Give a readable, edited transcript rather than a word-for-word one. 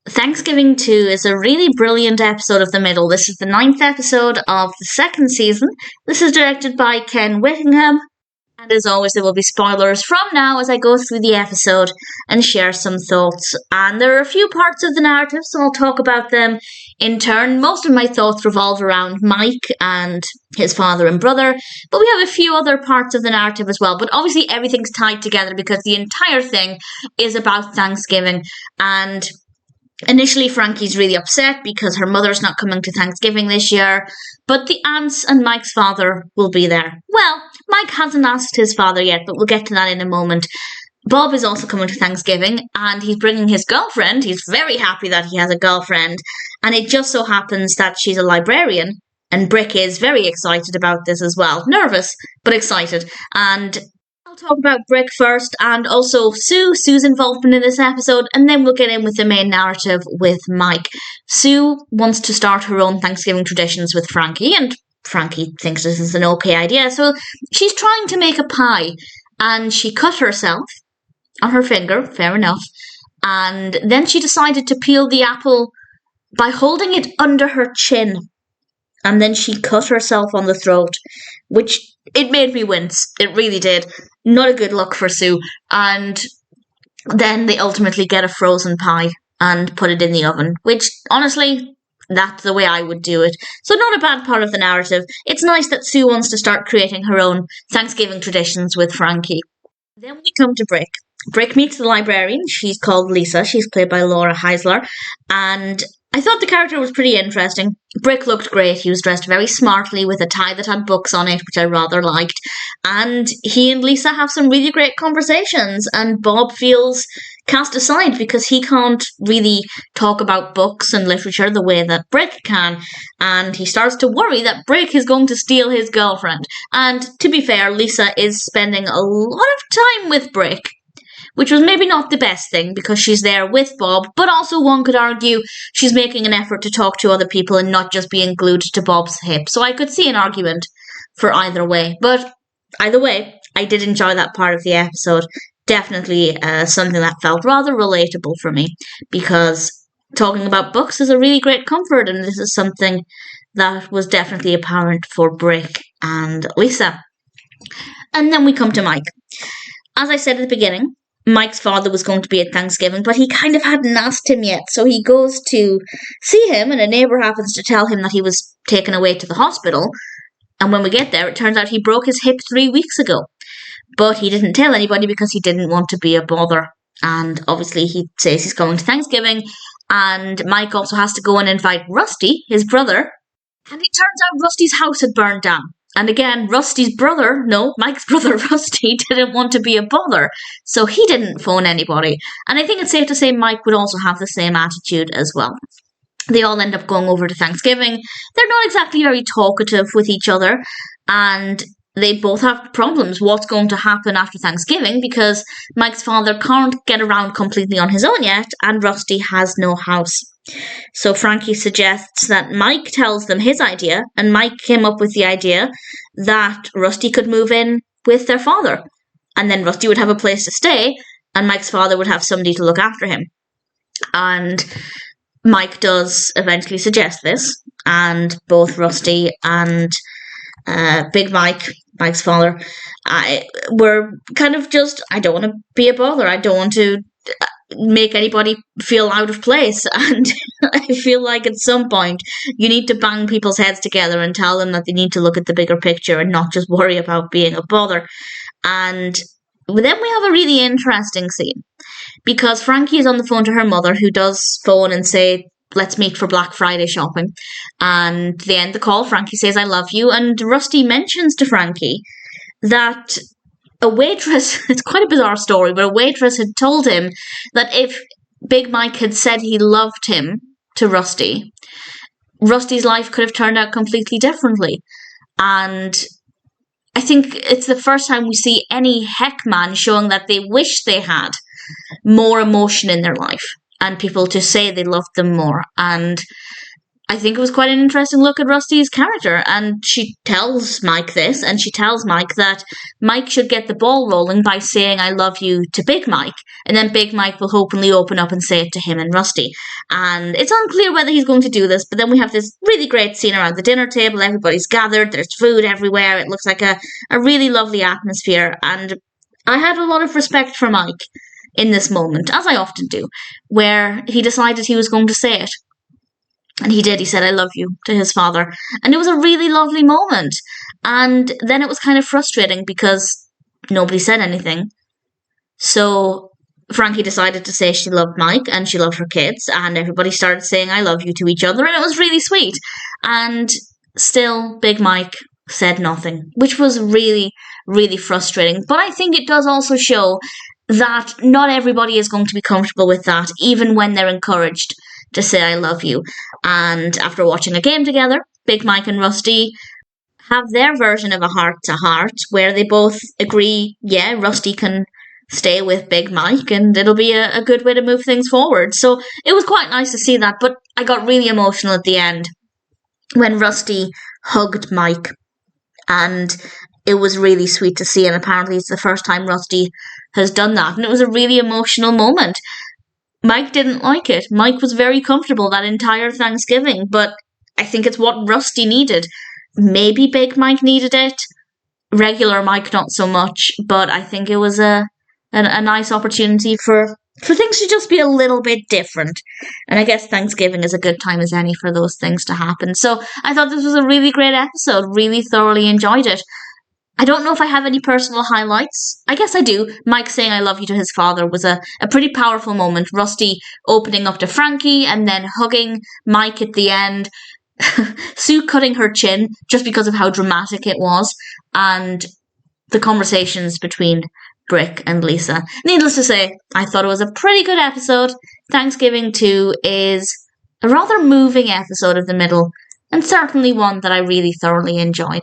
Thanksgiving 2 is a really brilliant episode of The Middle. This is the 9th episode of the second season. This is directed by Ken Whittingham. And as always, there will be spoilers from now as I go through the episode and share some thoughts. And there are a few parts of the narrative, so I'll talk about them in turn. Most of my thoughts revolve around Mike and his father and brother, but we have a few other parts of the narrative as well. But obviously everything's tied together because the entire thing is about Thanksgiving. And initially, Frankie's really upset because her mother's not coming to Thanksgiving this year, but the aunts and Mike's father will be there. Well, Mike hasn't asked his father yet, but we'll get to that in a moment. Bob is also coming to Thanksgiving, and he's bringing his girlfriend. He's very happy that he has a girlfriend, and it just so happens that she's a librarian, and Brick is very excited about this as well. Nervous, but excited. And I'll talk about Brick first, and also Sue's involvement in this episode, and then we'll get in with the main narrative with Mike. Sue wants to start her own Thanksgiving traditions with Frankie, and Frankie thinks this is an okay idea, so she's trying to make a pie, and she cut herself on her finger, fair enough, and then she decided to peel the apple by holding it under her chin, and then she cut herself on the throat, which it made me wince. It really did. Not a good look for Sue. And then they ultimately get a frozen pie and put it in the oven, which, honestly, that's the way I would do it. So not a bad part of the narrative. It's nice that Sue wants to start creating her own Thanksgiving traditions with Frankie. Then we come to Brick. Brick meets the librarian. She's called Lisa. She's played by Laura Heisler. And I thought the character was pretty interesting. Brick looked great. He was dressed very smartly with a tie that had books on it, which I rather liked. And he and Lisa have some really great conversations, and Bob feels cast aside because he can't really talk about books and literature the way that Brick can. And he starts to worry that Brick is going to steal his girlfriend. And to be fair, Lisa is spending a lot of time with Brick, which was maybe not the best thing because she's there with Bob, but also one could argue she's making an effort to talk to other people and not just being glued to Bob's hip. So I could see an argument for either way. But either way, I did enjoy that part of the episode. Definitely something that felt rather relatable for me because talking about books is a really great comfort, and this is something that was definitely apparent for Brick and Lisa. And then we come to Mike. As I said at the beginning, Mike's father was going to be at Thanksgiving, but he kind of hadn't asked him yet, so he goes to see him, and a neighbour happens to tell him that he was taken away to the hospital, and when we get there, it turns out he broke his hip 3 weeks ago. But he didn't tell anybody because he didn't want to be a bother, and obviously he says he's going to Thanksgiving, and Mike also has to go and invite Rusty, his brother, and it turns out Rusty's house had burned down. And again, Mike's brother, Rusty, didn't want to be a bother, so he didn't phone anybody. And I think it's safe to say Mike would also have the same attitude as well. They all end up going over to Thanksgiving. They're not exactly very talkative with each other, and they both have problems. What's going to happen after Thanksgiving, because Mike's father can't get around completely on his own yet, and Rusty has no house. So Frankie suggests that Mike tells them his idea, and Mike came up with the idea that Rusty could move in with their father, and then Rusty would have a place to stay, and Mike's father would have somebody to look after him. And Mike does eventually suggest this, and both Rusty and Big Mike's father, were kind of just, I don't want to be a bother, I don't want to make anybody feel out of place, and I feel like at some point you need to bang people's heads together and tell them that they need to look at the bigger picture and not just worry about being a bother. And then we have a really interesting scene because Frankie is on the phone to her mother, who does phone and say, let's meet for Black Friday shopping, and they end the call. Frankie says, I love you, and Rusty mentions to Frankie that a waitress, it's quite a bizarre story, but a waitress had told him that if Big Mike had said he loved him to Rusty, Rusty's life could have turned out completely differently. And I think it's the first time we see any heck man showing that they wish they had more emotion in their life and people to say they loved them more. And I think it was quite an interesting look at Rusty's character, and she tells Mike this, and she tells Mike that Mike should get the ball rolling by saying I love you to Big Mike, and then Big Mike will hopefully open up and say it to him and Rusty. And it's unclear whether he's going to do this, but then we have this really great scene around the dinner table, everybody's gathered, there's food everywhere, it looks like a really lovely atmosphere, and I had a lot of respect for Mike in this moment, as I often do, where he decided he was going to say it. And he did. He said, I love you to his father. And it was a really lovely moment. And then it was kind of frustrating because nobody said anything. So Frankie decided to say she loved Mike and she loved her kids. And everybody started saying, I love you to each other. And it was really sweet. And still, Big Mike said nothing, which was really, really frustrating. But I think it does also show that not everybody is going to be comfortable with that, even when they're encouraged to say I love you. And after watching a game together, Big Mike and Rusty have their version of a heart-to-heart where they both agree, yeah, Rusty can stay with Big Mike and it'll be a good way to move things forward. So it was quite nice to see that, but I got really emotional at the end when Rusty hugged Mike, and it was really sweet to see, and apparently it's the first time Rusty has done that, and it was a really emotional moment. Mike didn't like it. Mike was very comfortable that entire Thanksgiving, but I think it's what Rusty needed. Maybe Big Mike needed it. Regular Mike, not so much, but I think it was a nice opportunity for things to just be a little bit different. And I guess Thanksgiving is a good time as any for those things to happen. So I thought this was a really great episode. Really thoroughly enjoyed it. I don't know if I have any personal highlights. I guess I do. Mike saying I love you to his father was a pretty powerful moment. Rusty opening up to Frankie and then hugging Mike at the end. Sue cutting her chin just because of how dramatic it was. And the conversations between Brick and Lisa. Needless to say, I thought it was a pretty good episode. Thanksgiving 2 is a rather moving episode of the middle, and certainly one that I really thoroughly enjoyed.